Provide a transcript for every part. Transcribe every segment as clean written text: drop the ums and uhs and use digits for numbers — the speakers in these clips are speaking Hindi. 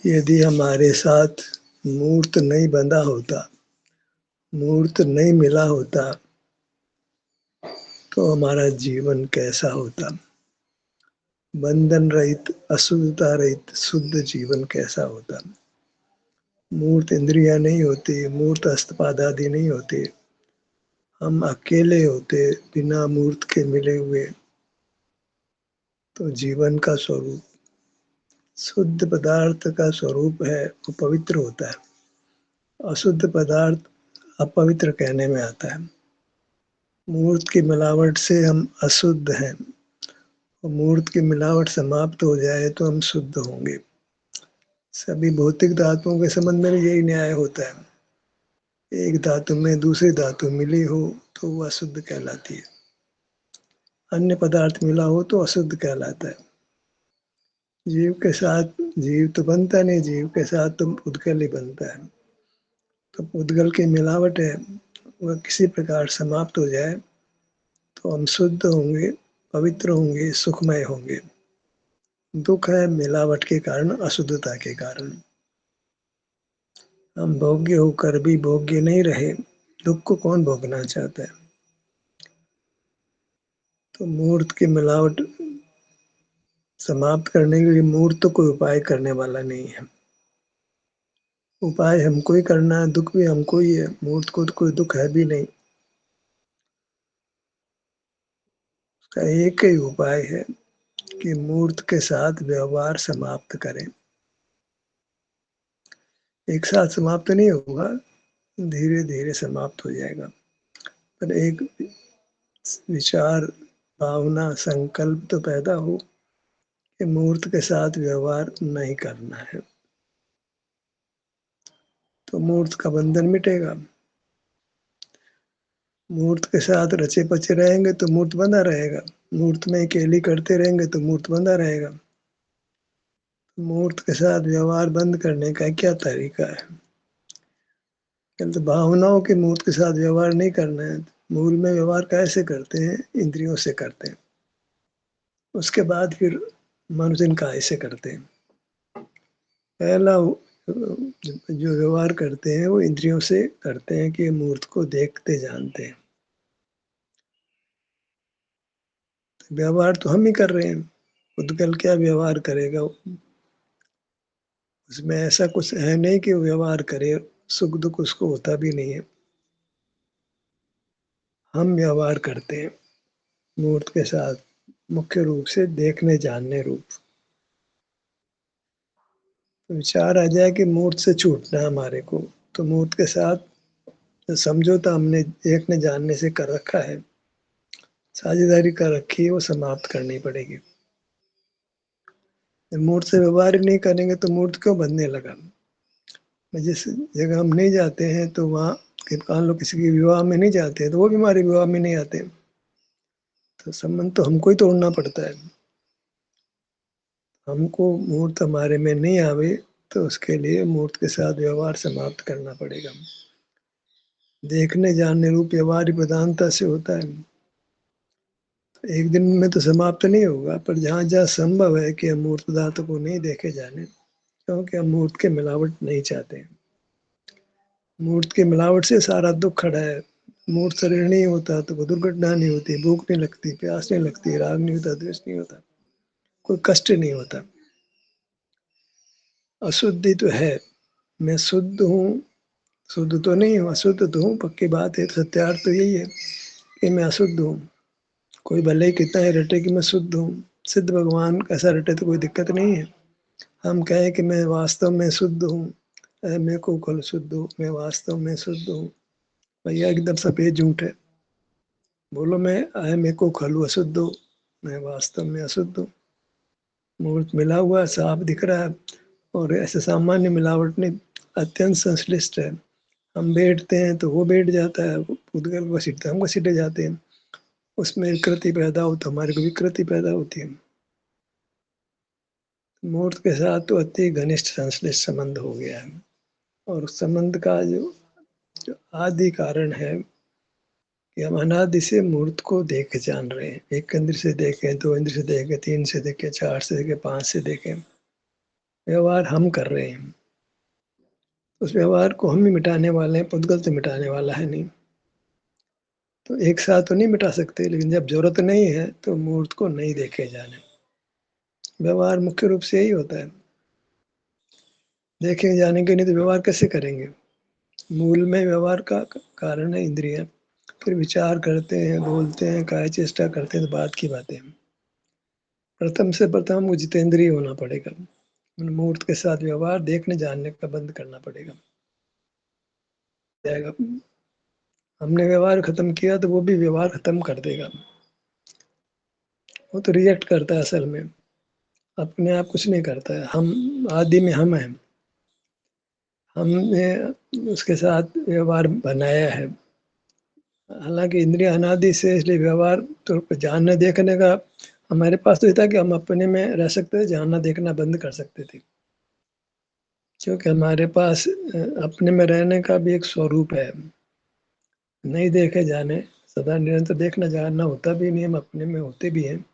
यदि हमारे साथ मूर्त नहीं बंधा होता, मूर्त नहीं मिला होता, तो हमारा जीवन कैसा होता? बंधन रहित, अशुद्धता रहित शुद्ध जीवन कैसा होता? मूर्त इंद्रिया नहीं होती, मूर्त हस्तपादादि नहीं होते, हम अकेले होते बिना मूर्त के मिले हुए, तो जीवन का स्वरूप, शुद्ध पदार्थ का स्वरूप है वो पवित्र होता है। अशुद्ध पदार्थ अपवित्र कहने में आता है। मूर्त की मिलावट से हम अशुद्ध हैं, और मूर्त की मिलावट समाप्त हो जाए तो हम शुद्ध होंगे। सभी भौतिक धातुओं के संबंध में भी यही न्याय होता है। एक धातु में दूसरी धातु मिली हो तो वह अशुद्ध कहलाती है, अन्य पदार्थ मिला हो तो अशुद्ध कहलाता है। जीव के साथ जीव तो बनता नहीं, जीव के साथ तो उद्गल ही बनता है। तो उद्गल की मिलावट है, वह किसी प्रकार समाप्त हो जाए तो हम शुद्ध होंगे, पवित्र होंगे, सुखमय होंगे। दुख है मिलावट के कारण, अशुद्धता के कारण। हम भोग्य होकर भी भोग्य नहीं रहे, दुख को कौन भोगना चाहता है? तो मूर्त की मिलावट समाप्त करने के लिए मूर्त तो कोई उपाय करने वाला नहीं है। उपाय हमको ही करना है, दुख भी हमको ही है। मूर्त को तो कोई दुख है भी नहीं। उसका एक ही उपाय है कि मूर्त के साथ व्यवहार समाप्त करें। एक साथ समाप्त नहीं होगा, धीरे धीरे समाप्त हो जाएगा। पर एक विचार, भावना, संकल्प तो पैदा हो कि मूर्त के साथ व्यवहार नहीं करना है, तो मूर्त का बंधन मिटेगा। मूर्त के साथ रचे पचे रहेंगे तो मूर्त बंधा रहेगा, मूर्त में केली करते रहेंगे तो मूर्त बंधा रहेगा। मूर्त के साथ व्यवहार बंद करने का क्या तरीका है? तो भावनाओं के मूर्त के साथ व्यवहार नहीं करना है। मूल में व्यवहार कैसे करते हैं? इंद्रियों से करते हैं, उसके बाद फिर मनोजन काय से करते हैं। पहला जो व्यवहार करते हैं वो इंद्रियों से करते हैं कि मूर्त को देखते जानते हैं। व्यवहार तो हम ही कर रहे हैं, उद्गल क्या व्यवहार करेगा? उसमें ऐसा कुछ है नहीं कि वो व्यवहार करे, सुख दुख उसको होता भी नहीं है। हम व्यवहार करते हैं मूर्त के साथ, मुख्य रूप से देखने जानने रूप। तो विचार आ जाए कि मूर्त से छूटना है हमारे को, तो मूर्त के साथ समझौता हमने देखने जानने से कर रखा है, साझेदारी कर रखी है, वो समाप्त करनी पड़ेगी। मूर्त से व्यवहार नहीं करेंगे तो मूर्त क्यों बनने लगा? जिस जगह हम नहीं जाते हैं तो वहाँ मान लो किसी के विवाह में नहीं जाते हैं तो वो भी हमारे विवाह में नहीं आते, तो संबंध तो हमको ही तोड़ना पड़ता है। हमको मूर्त हमारे में नहीं आवे तो उसके लिए मूर्त के साथ व्यवहार समाप्त करना पड़ेगा। देखने जानने रूप व्यवहार ही प्रधानता से होता है। एक दिन में तो समाप्त नहीं होगा, पर जहाँ जहाँ संभव है कि हम मूर्त पदार्थ को नहीं देखे जाने, क्योंकि हम मूर्त के मिलावट नहीं चाहते। मूर्त की मिलावट से सारा दुख खड़ा है। मूर्त शरीर नहीं होता तो कोई दुर्घटना नहीं होती, भूख नहीं लगती, प्यास नहीं लगती, राग नहीं होता, द्वेष नहीं होता, कोई कष्ट नहीं होता। अशुद्धि तो है, मैं शुद्ध हूँ, शुद्ध तो नहीं हूँ, अशुद्ध तो हूँ, पक्की बात है। सत्यार्थ तो यही है कि मैं अशुद्ध हूँ। कोई भले ही कितना ही रटे कि मैं शुद्ध हूँ, सिद्ध भगवान कैसा रटे तो कोई दिक्कत नहीं है। हम कहें कि मैं वास्तव में शुद्ध हूँ, मैं को कल शुद्ध हूँ, मैं वास्तव में शुद्ध हूँ, भैया एकदम सफेद झूठ है। बोलो मैं मैं को खलू अशुद्ध हूँ, मैं वास्तव में अशुद्ध हूँ। मूर्त मिला हुआ साफ दिख रहा है, और ऐसे सामान्य मिलावट नहीं, अत्यंत संश्लिष्ट है। हम बैठते हैं तो वो बैठ जाता है, उद्गल घसीटते हम घसीटे जाते हैं। उसमें विकृति पैदा हो तो हमारे को विकृति पैदा होती है। मूर्त के साथ तो अति घनिष्ठ संश्लिष्ट संबंध हो गया है, और संबंध का जो आदि कारण है कि हम अनादि से मूर्त को देख जान रहे हैं। एक इंद्र से देखें, दो इंद्र से देखें, तीन से देखें, चार से देखें, पांच से देखें, व्यवहार हम कर रहे हैं, उस व्यवहार को हम ही मिटाने वाले हैं, पुद्गल तो मिटाने वाला है नहीं। तो एक साथ तो नहीं मिटा सकते, लेकिन जब जरूरत नहीं है तो मूर्त को नहीं देखे जाने। व्यवहार मुख्य रूप से यही होता है, देखे जाने के नहीं तो व्यवहार कैसे करेंगे। मूल में व्यवहार का कारण है इंद्रिय, फिर विचार करते हैं, बोलते हैं, काय चेष्टा करते हैं तो बात की बातें। प्रथम से प्रथम हमको जितेंद्रिय होना पड़ेगा, मूर्त के साथ व्यवहार देखने जानने का बंद करना पड़ेगा। जाएगा, हमने व्यवहार खत्म किया तो वो भी व्यवहार खत्म कर देगा। वो तो रिजेक्ट करता है असल में, अपने आप कुछ नहीं करता है। हम आदि में हम हैं, हमने उसके साथ व्यवहार बनाया है। हालांकि इंद्रिय अनादि से, इसलिए व्यवहार तो जानने देखने का हमारे पास तो ये था कि हम अपने में रह सकते थे, जानना देखना बंद कर सकते थे, क्योंकि हमारे पास अपने में रहने का भी एक स्वरूप है। नहीं देखे जाने, सदा निरंतर देखना जानना होता भी नहीं, हम अपने में होते भी हैं।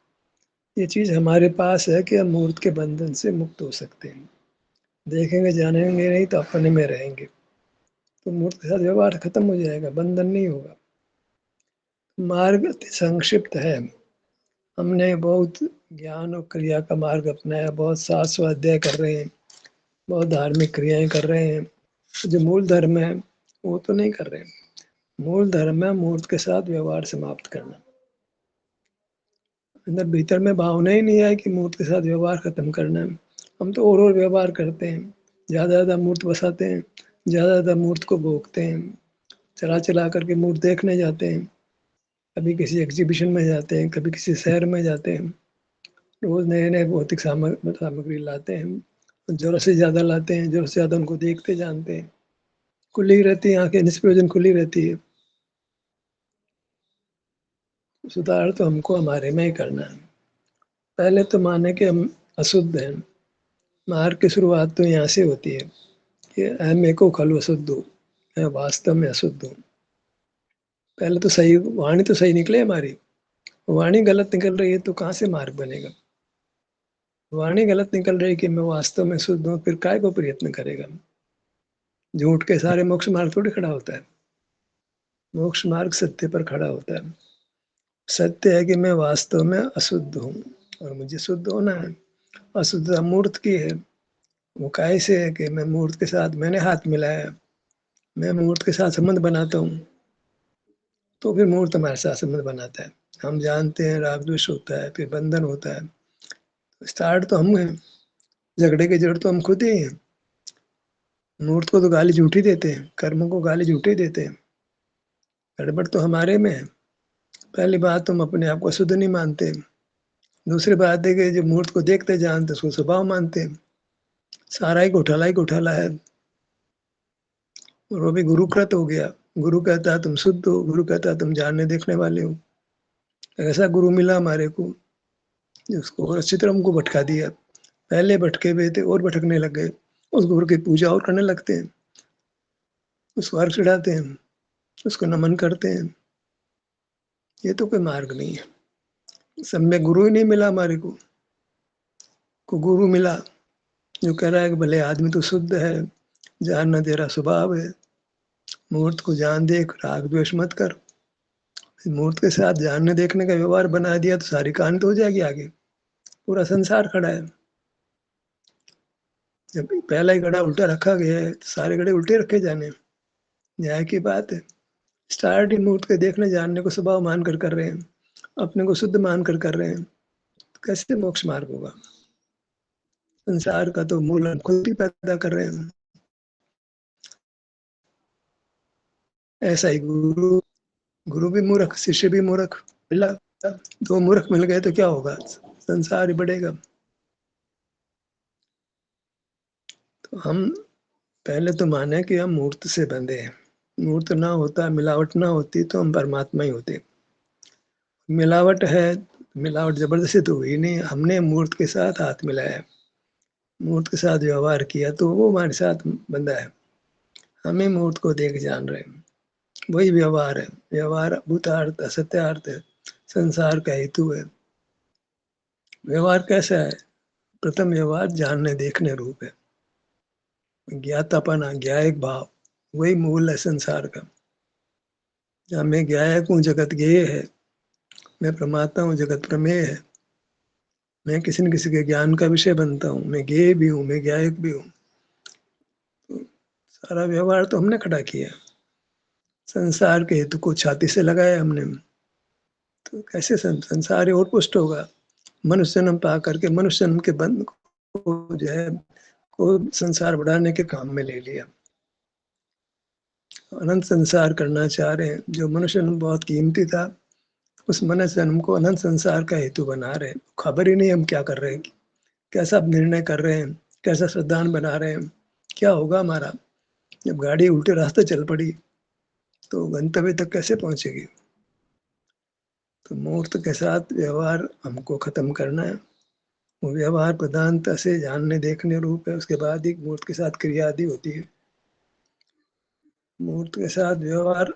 ये चीज हमारे पास है कि हम मूर्त के बंधन से मुक्त हो सकते हैं। देखेंगे जानेंगे नहीं तो अपने में रहेंगे, तो मूर्त के साथ व्यवहार खत्म हो जाएगा, बंधन नहीं होगा। मार्ग अति संक्षिप्त है। हमने बहुत ज्ञान और क्रिया का मार्ग अपनाया, बहुत साथ स्वाध्याय कर रहे हैं, बहुत धार्मिक क्रियाएं कर रहे हैं। जो मूल धर्म है वो तो नहीं कर रहे हैं। मूल धर्म है मूर्त के साथ व्यवहार समाप्त करना। अंदर भीतर में भावना ही नहीं है कि मूर्त के साथ व्यवहार खत्म करना है। हम तो और व्यवहार करते हैं, ज्यादा ज्यादा मूर्त बसाते हैं, ज्यादा ज्यादा मूर्त को भोगते हैं, चला चला करके मूर्त देखने जाते हैं, कभी किसी एग्जीबिशन में जाते हैं, कभी किसी शहर में जाते हैं, रोज नए नए भौतिक सामग्री लाते हैं, जरूरत से ज्यादा लाते हैं, जरूरत से ज्यादा उनको देखते जानते हैं। खुली रहती है आंखें, निष्प्रयोजन खुली रहती है। सुधार तो हमको हमारे में ही करना है। पहले तो माने कि हम अशुद्ध हैं। मार्ग की शुरुआत तो यहाँ से होती है कि अहम एको खलु अशुद्ध हूँ, मैं वास्तव में अशुद्ध हूँ। पहले तो सही वाणी तो सही निकले हमारी, वाणी गलत निकल रही है तो कहाँ से मार्ग बनेगा। वाणी गलत निकल रही कि मैं वास्तव में शुद्ध हूँ, फिर काय को प्रयत्न करेगा। झूठ के सारे मोक्ष मार्ग थोड़ी खड़ा होता है। मोक्ष मार्ग सत्य पर खड़ा होता है। सत्य है कि मैं वास्तव में अशुद्ध हूँ और मुझे शुद्ध होना है। अशुद्धता मूर्त की है। वो काय से है कि मैं मूर्त के साथ मैंने हाथ मिलाया, मैं मूर्त के साथ संबंध बनाता हूँ, तो फिर मूर्त हमारे साथ संबंध बनाता है। हम जानते हैं राग द्वेष होता है, फिर बंधन होता है। स्टार्ट तो हम हैं, झगड़े की जड़ तो हम खुद ही हैं। मूर्त को तो गाली झूठी देते हैं, कर्म को गाली झूठी देते हैं। गड़बड़ तो हमारे में है। पहली बात, हम अपने आप को शुद्ध नहीं मानते। दूसरी बात है कि जो मूर्त को देखते जानते उसको स्वभाव मानते हैं, सारा ही घोटाला है। और वो भी गुरुकृत हो गया। गुरु कहता है तुम शुद्ध हो, गुरु कहता है तुम जानने देखने वाले हो। ऐसा गुरु मिला हमारे को जिसको और अच्छी तरह हमको भटका दिया। पहले भटके हुए थे और भटकने लग गए, उस गुरु की पूजा और करने लगते हैं, उसको अर्घ चढ़ाते हैं, उसको नमन करते हैं। ये तो कोई मार्ग नहीं है। सम्यक गुरु ही नहीं मिला हमारे को गुरु मिला जो कह रहा है कि भले आदमी तो शुद्ध है, जानना तेरा स्वभाव है, मूर्त को जान देख, राग द्वेष मत कर। मूर्त के साथ जानने देखने का व्यवहार बना दिया तो सारी कहानी तो हो जाएगी आगे। पूरा संसार खड़ा है। जब पहला ही गड़ा उल्टा रखा गया है तो सारे गड़े उल्टे रखे जाने, न्याय की बात है। स्टार्ट ही मूर्त के देखने जानने को स्वभाव मानकर कर रहे हैं, अपने को शुद्ध मानकर कर रहे हैं, तो कैसे मोक्ष मार्ग होगा। संसार का तो मूल हम खुद ही पैदा कर रहे हैं। ऐसा ही गुरु, गुरु भी मूर्ख, शिष्य भी मूर्ख मिला, दो मूर्ख मिल गए तो क्या होगा, संसार ही बढ़ेगा। तो हम पहले तो माने कि हम मूर्त से बंधे हैं। मूर्त ना होता, मिलावट ना होती तो हम परमात्मा ही होते। मिलावट है, मिलावट जबरदस्ती तो हुई नहीं, हमने मूर्त के साथ हाथ मिलाया, मूर्त के साथ व्यवहार किया तो वो हमारे साथ बंधा है। हमें मूर्त को देख जान रहे हैं, वही व्यवहार है। व्यवहार भूतार्थ असत्यार्थ है, संसार का हेतु है। व्यवहार कैसा है, प्रथम व्यवहार जानने देखने रूप है। ज्ञातापना, ज्ञायक भाव, वही मूल है संसार का। जहाँ मैं ज्ञायक हूँ, जगत ज्ञेय है, मैं प्रमाता हूँ, जगत प्रमेय है, मैं किसी न किसी के ज्ञान का विषय बनता हूँ, मैं ज्ञेय भी हूँ, मैं ज्ञायक भी हूँ। तो सारा व्यवहार तो हमने खड़ा किया, संसार के हेतु को छाती से लगाया हमने। तो कैसे संसार और पुष्ट होगा? मनुष्य जन्म पा करके मनुष्य जन्म के बंध को जो है को संसार बढ़ाने के काम में ले लिया। अनंत संसार करना चाह रहे हैं। जो मनुष्य जन्म बहुत कीमती था, उस मनुष्य जन्म को अनंत संसार का हेतु बना रहे हैं। खबर ही नहीं हम क्या कर रहे हैं, कैसा निर्णय कर रहे हैं, कैसा श्रद्धान बना रहे हैं, क्या होगा हमारा। जब गाड़ी उल्टे रास्ते चल पड़ी तो गंतव्य तक कैसे पहुंचेगी? तो मूर्त के साथ व्यवहार हमको खत्म करना है। वो व्यवहार प्रधानता से जानने देखने रूप है, उसके बाद ही मूर्त के साथ क्रिया आदि होती है। मूर्त के साथ व्यवहार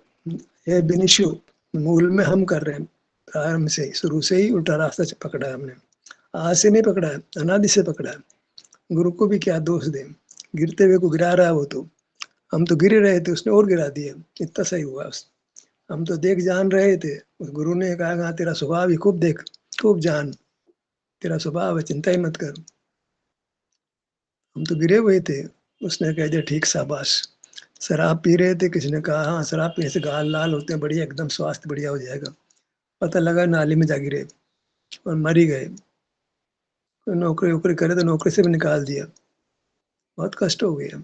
है बिनिशु, मूल में हम कर रहे हैं। प्रारंभ से ही, शुरू से ही उल्टा रास्ता पकड़ा है हमने। आज से नहीं पकड़ा है, अनादि से पकड़ा है। गुरु को भी क्या दोष दें, गिरते हुए को गिरा रहा है वो तो। हम तो गिरे रहे थे, उसने और गिरा दिया। इतना सही हुआ हम तो देख जान रहे थे। उस गुरु ने कहा, हाँ तेरा स्वभाव ही खूब देख, खूब जान, तेरा स्वभाव है, चिंता ही मत कर। हम तो गिरे हुए थे, उसने कह दिया ठीक शाबाश। शराब पी रहे थे, किसी ने कहा हाँ शराब पीने से गाल लाल होते हैं, बढ़िया एकदम स्वास्थ्य बढ़िया हो जाएगा। पता लगा नाली में जा गिरे और मर ही गए। तो नौकरी वोकरी करे तो नौकरी से भी निकाल दिया, बहुत कष्ट हो गया।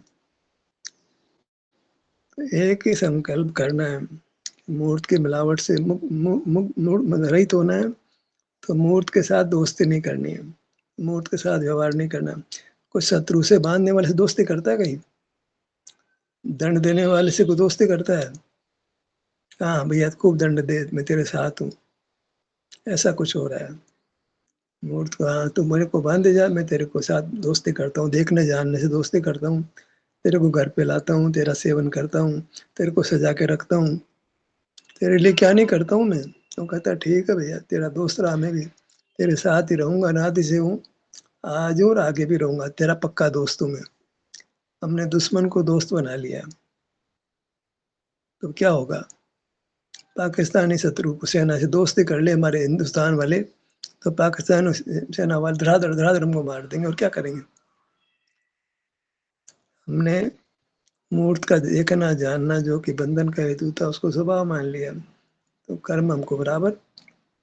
तो एक ही संकल्प करना है, मूर्त की मिलावट से रहित होना है। तो मूर्त के साथ दोस्ती नहीं करनी है, मूर्त के साथ व्यवहार नहीं करना। कोई शत्रु से बांधने वाले से दोस्ती करता है कहीं? दंड देने वाले से कोई दोस्ती करता है? हाँ भैया खूब दंड दे, मैं तेरे साथ हूँ, ऐसा कुछ हो रहा है। मूर्त को हाँ तू मेरे को बांधे जा, मैं तेरे को साथ दोस्ती करता हूँ, देखने जानने से दोस्ती करता हूँ, तेरे को घर पे लाता हूँ, तेरा सेवन करता हूँ, तेरे को सजा के रखता हूँ, तेरे लिए क्या नहीं करता हूँ मैं। तो कहता है ठीक है भैया, तेरा दोस्त रहा मैं भी, तेरे साथ ही रहूंगा, अनादि से हूँ, आज और आगे भी रहूंगा, तेरा पक्का दोस्त हूँ मैं। हमने दुश्मन को दोस्त बना लिया, तो क्या होगा? पाकिस्तानी शत्रु को सेना से दोस्ती कर ले हमारे हिंदुस्तान वाले, तो पाकिस्तान सेना वाले धड़ाधड़ धड़ाधड़ हमको मार देंगे, और क्या करेंगे? हमने मूर्त का देखना जानना जो कि बंधन का हेतु था, उसको स्वभाव मान लिया, तो कर्म हमको बराबर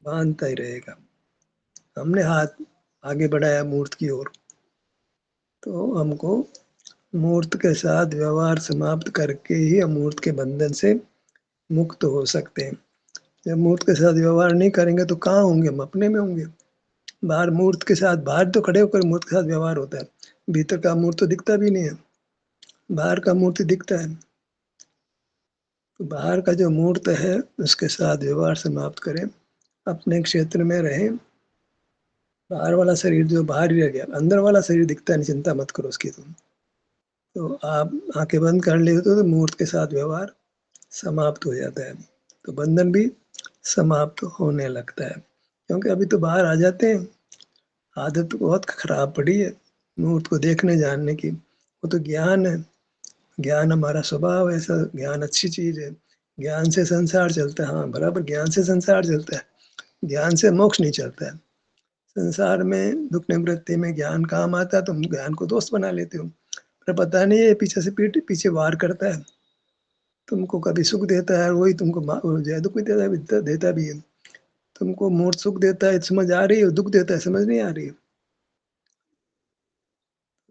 बांधता ही रहेगा। हमने हाथ आगे बढ़ाया मूर्त की ओर, तो हमको मूर्त के साथ व्यवहार समाप्त करके ही अमूर्त के बंधन से मुक्त हो सकते हैं। जब मूर्त के साथ व्यवहार नहीं करेंगे तो कहाँ होंगे? हम अपने में होंगे। बाहर मूर्त के साथ, बाहर तो खड़े होकर मूर्त के साथ व्यवहार होता है, भीतर का मूर्त तो दिखता भी नहीं है, बाहर का मूर्ति दिखता है। तो बाहर का जो मूर्त है उसके साथ व्यवहार समाप्त करें, अपने क्षेत्र में रहें। बाहर वाला शरीर जो बाहर ही रह गया, अंदर वाला शरीर दिखता नहीं, चिंता मत करो उसकी तुम। तो आप आंखें बंद कर लेते हो तो मूर्त के साथ व्यवहार समाप्त हो जाता है, तो बंधन भी समाप्त होने लगता है। क्योंकि अभी तो बाहर आ जाते हैं, आदत तो बहुत खराब पड़ी है मूर्त को देखने जानने की। वो तो ज्ञान है, ज्ञान हमारा स्वभाव है, ऐसा ज्ञान अच्छी चीज है। ज्ञान से संसार चलता है, हाँ बराबर, ज्ञान से संसार चलता है, ज्ञान से मोक्ष नहीं चलता है। संसार में दुख निवृत्ति में ज्ञान काम आता है, तुम ज्ञान को दोस्त बना लेते हो, पर पता नहीं है पीछे से पीठ पीछे वार करता है, तुमको कभी सुख देता है, वही तुमको दुख भी देता है, देता भी है। तुमको मूर्त सुख देता है समझ आ रही है, दुख देता है समझ नहीं आ रही है।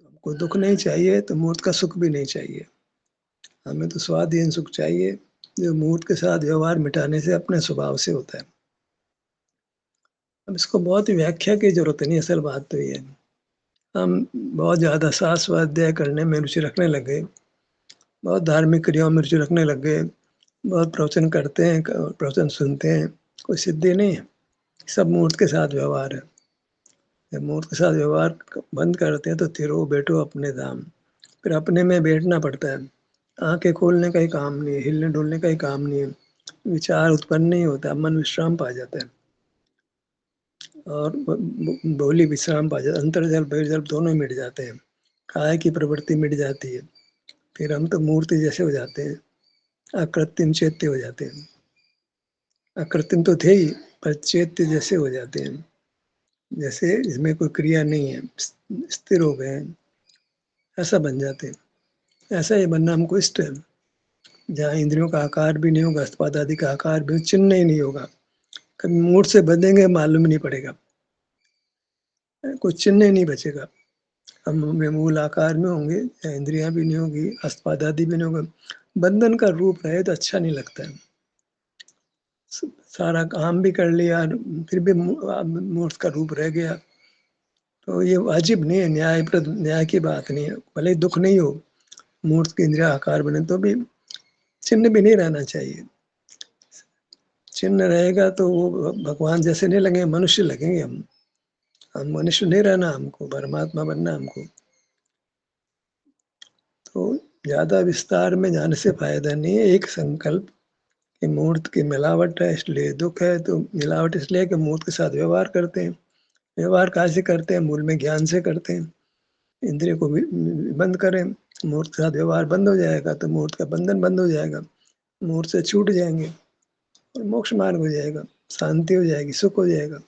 हमको दुख नहीं चाहिए तो मूर्त का सुख भी नहीं चाहिए, हमें तो स्वाधीन सुख चाहिए, जो मूर्त के साथ व्यवहार मिटाने से अपने स्वभाव से होता है। अब इसको बहुत ही व्याख्या की जरूरत नहीं, असल बात तो ये है। हम बहुत ज्यादा शास्त्र स्वाध्याय करने में रुचि रखने लग गए, बहुत धार्मिक क्रियाओं में रुचि रखने लग गए, बहुत प्रवचन करते हैं, प्रवचन सुनते हैं, कोई सिद्धि नहीं है, सब मूर्त के साथ व्यवहार है। जब मूर्त के साथ व्यवहार बंद करते हैं तो तिरो बैठो अपने धाम, फिर अपने में बैठना पड़ता है। आंखें खोलने का ही काम नहीं है, हिलने डुलने का ही काम नहीं है, विचार उत्पन्न नहीं होता, मन विश्राम पा जाता है। और बोली विश्राम पा जाता, अंतर्जल बहिर्जल दोनों मिट जाते हैं, काय की प्रवृत्ति मिट जाती है, फिर हम तो मूर्ति जैसे हो जाते हैं, अकृत्रिम चैत्य हो जाते हैं। अकृत्रिम तो थे ही, पर चैत्य जैसे हो जाते हैं, जैसे इसमें कोई क्रिया नहीं है, स्थिर हो गए हैं, ऐसा बन जाते हैं। ऐसा ही बनना हमको इष्ट है, जहाँ इंद्रियों का आकार भी नहीं होगा, हस्तपाद आदि का आकार भी, चिन्ह ही नहीं होगा। कभी मूड से बदलेंगे मालूम नहीं पड़ेगा, कुछ चिन्ह ही नहीं बचेगा। हम मूल आकार में होंगे, इंद्रियां भी नहीं होगी, हस्तपाद आदि भी नहीं होगा। बंधन का रूप रहे तो अच्छा नहीं लगता है। सारा काम भी कर लिया, फिर भी मूर्त का रूप रह गया, तो ये वाजिब नहीं है, न्यायप्रद न्याय की बात नहीं है। भले ही दुख नहीं हो, मूर्त के इंद्रिया आकार बने, तो भी चिन्ह भी नहीं रहना चाहिए। चिन्ह रहेगा तो वो भगवान जैसे नहीं लगेंगे, मनुष्य लगेंगे हम मनुष्य नहीं रहना, हमको परमात्मा बनना हमको। तो ज्यादा विस्तार में जाने से फायदा नहीं है। एक संकल्प कि मूर्त की मिलावट है इसलिए दुख है, तो मिलावट इसलिए कि मूर्त के साथ व्यवहार करते हैं। व्यवहार कहाँ से करते हैं? मूल में ज्ञान से करते हैं। इंद्रिय को बंद करें, मूर्त के साथ व्यवहार बंद हो जाएगा तो मूर्त का बंधन बंद हो जाएगा, मूर्त से छूट जाएंगे और मोक्ष मार्ग हो जाएगा, शांति हो जाएगी, सुख हो जाएगा।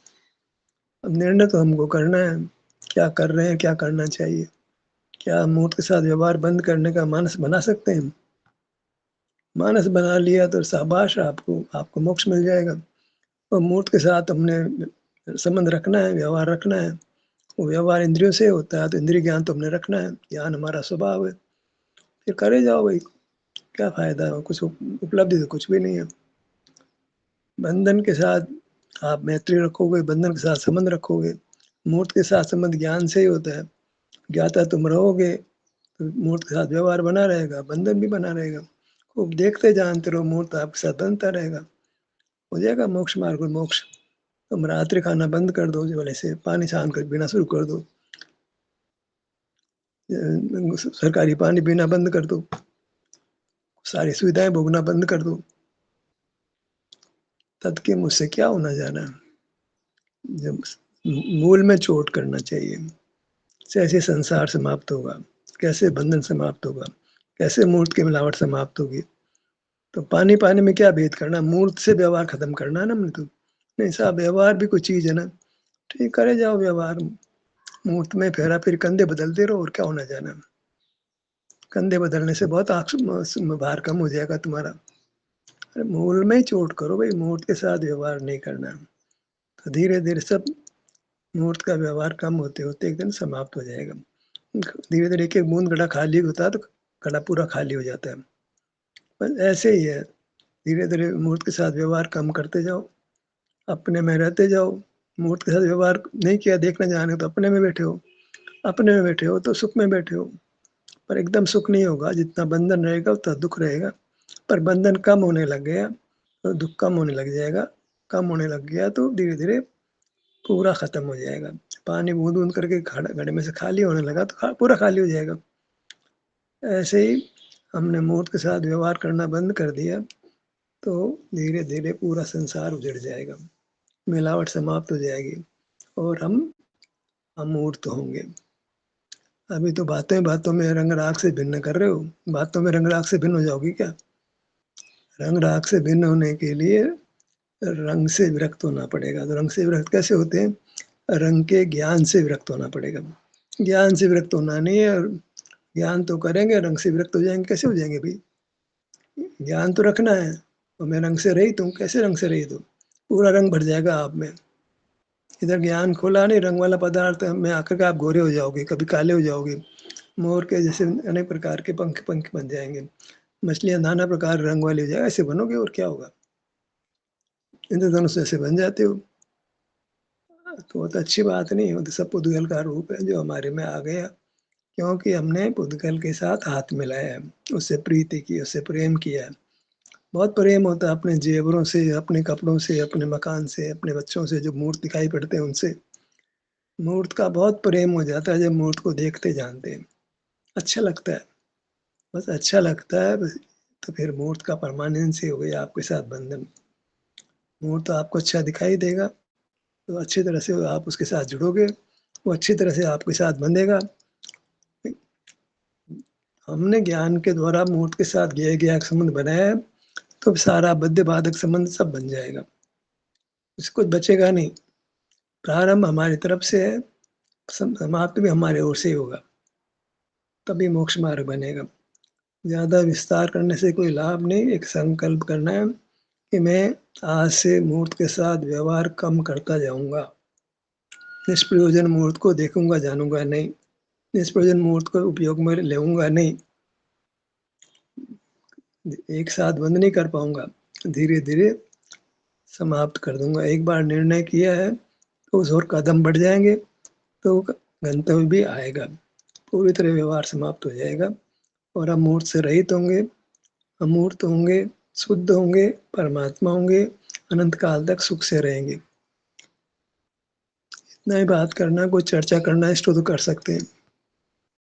अब निर्णय तो हमको करना है, क्या कर रहे हैं, क्या करना चाहिए। क्या मूर्त के साथ व्यवहार बंद करने का मानस बना सकते हैं? मानस बना लिया तो शाबाश, आपको मोक्ष मिल जाएगा। और मूर्त के साथ हमने संबंध रखना है, व्यवहार रखना है। वो व्यवहार इंद्रियों से होता है, तो इंद्रिय ज्ञान तो हमने रखना है, ज्ञान हमारा स्वभाव है। फिर करे जाओ भाई, क्या फायदा है, कुछ उपलब्धि तो कुछ भी नहीं है। बंधन के साथ आप मैत्री रखोगे, बंधन के साथ संबंध रखोगे। मूर्त के साथ संबंध ज्ञान से ही होता है। ज्ञाता तुम रहोगे तो मूर्त के साथ व्यवहार बना रहेगा, बंधन भी बना रहेगा। खूब देखते जानते रहो, मूर्त आपके साथ बनता रहेगा, हो जाएगा मोक्ष मार्ग। मोक्ष तुम रात्रि खाना बंद कर दो, जो से पानी छान कर पीना शुरू कर दो, सरकारी पानी पीना बंद कर दो, सारी सुविधाएं भोगना बंद कर दो, तद के मुझसे क्या होना जाना। जब मूल में चोट करना चाहिए, कैसे संसार समाप्त होगा, कैसे बंधन समाप्त होगा, कैसे मूर्त की मिलावट समाप्त होगी। तो पानी पानी में क्या भेद करना, मूर्त से व्यवहार खत्म करना है ना हमने। तो नहीं साहब, व्यवहार भी कोई चीज है ना, ठीक करे जाओ व्यवहार। मूर्त में फेरा फिर कंधे बदलते रहो, और क्या होना जाना। कंधे बदलने से बहुत भार कम हो जाएगा तुम्हारा। अरे मूल में ही चोट करो भाई, मूर्त के साथ व्यवहार नहीं करना। तो धीरे धीरे सब मूर्त का व्यवहार कम होते होते एक दिन समाप्त हो जाएगा। धीरे धीरे एक एक बूंद घड़ा खाली होता है तो घड़ा पूरा खाली हो जाता है। बस ऐसे ही है, धीरे धीरे मूर्त के साथ व्यवहार कम करते जाओ, अपने में रहते जाओ। मूर्त के साथ व्यवहार नहीं किया, देखना जाने तो अपने में बैठे हो, अपने में बैठे हो तो सुख में बैठे हो। पर एकदम सुख नहीं होगा, जितना बंधन रहेगा उतना दुख रहेगा। पर बंधन कम होने लग गया तो दुख कम होने लग जाएगा, कम होने लग गया तो धीरे धीरे पूरा खत्म हो जाएगा। पानी बूंद बूंद करके घड़े में से खाली होने लगा तो पूरा खाली हो जाएगा। ऐसे ही हमने मूर्त के साथ व्यवहार करना बंद कर दिया तो धीरे धीरे पूरा संसार उजड़ जाएगा, मिलावट समाप्त हो जाएगी और हम अमूर्त होंगे। अभी तो बातों बातों में रंग राग से भिन्न कर रहे हो, बातों में रंग राग से भिन्न हो जाओगी क्या? रंग राग से भिन्न होने के लिए रंग से विरक्त होना पड़ेगा। तो रंग से विरक्त कैसे होते हैं? रंग के ज्ञान से विरक्त होना पड़ेगा। ज्ञान से विरक्त होना नहीं है, और ज्ञान तो करेंगे, रंग से विरक्त हो जाएंगे। कैसे हो जाएंगे भाई? ज्ञान तो रखना है, और मैं रंग से रहित हूँ। कैसे रंग से रहित हूँ? पूरा रंग भर जाएगा आप में। इधर ज्ञान खोला नहीं, रंग वाला पदार्थ में आकर के आप गोरे हो जाओगे, कभी काले हो जाओगे। मोर के जैसे अनेक प्रकार के पंख पंख बन जाएंगे, मछलियां नाना प्रकार रंग वाली हो जाएगा, ऐसे बनोगे और क्या होगा। इंद्रधनुष ऐसे बन जाते हो, तो वो तो अच्छी बात नहीं। वो तो सब पुद्गल का रूप है जो हमारे में आ गया, क्योंकि हमने पुद्गल के साथ हाथ मिलाया है, उससे प्रीति की, उससे प्रेम किया है। बहुत प्रेम होता है अपने जेवरों से, अपने कपड़ों से, अपने मकान से, अपने बच्चों से, जो मूर्त दिखाई पड़ते हैं उनसे। मूर्त का बहुत प्रेम हो जाता है जब मूर्त को देखते जानते हैं, अच्छा लगता है। बस अच्छा लगता है बस, तो फिर मूर्त का परमानेंस ही हो गया आपके साथ बंधन। मूर्त आपको अच्छा दिखाई देगा, तो अच्छी तरह से आप उसके साथ जुड़ोगे, वो अच्छी तरह से आपके साथ बंधेगा। हमने ज्ञान के द्वारा मूर्त के साथ ज्ञेय ज्ञायक संबंध बनाया है, तो सारा बद्ध बाधक संबंध सब बन जाएगा, इससे कुछ बचेगा नहीं। प्रारंभ हमारी तरफ से है, समाप्त भी हमारे ओर से ही होगा, तभी मोक्ष मार्ग बनेगा। ज्यादा विस्तार करने से कोई लाभ नहीं। एक संकल्प करना है कि मैं आज से मूर्त के साथ व्यवहार कम करता जाऊंगा। निष्प्रयोजन मूर्त को देखूंगा जानूंगा नहीं, निष्प्रयोजन मूर्त को उपयोग में लेऊंगा नहीं। एक साथ बंद नहीं कर पाऊंगा, धीरे धीरे समाप्त कर दूंगा। एक बार निर्णय किया है तो उस और कदम बढ़ जाएंगे तो गंतव्य भी आएगा, पूरी तरह व्यवहार समाप्त हो जाएगा और हम मूर्त से रहित होंगे, अमूर्त होंगे, शुद्ध होंगे, परमात्मा होंगे, अनंत काल तक सुख से रहेंगे। इतना ही बात करना, कोई चर्चा करना इष्ट तो कर सकते हैं।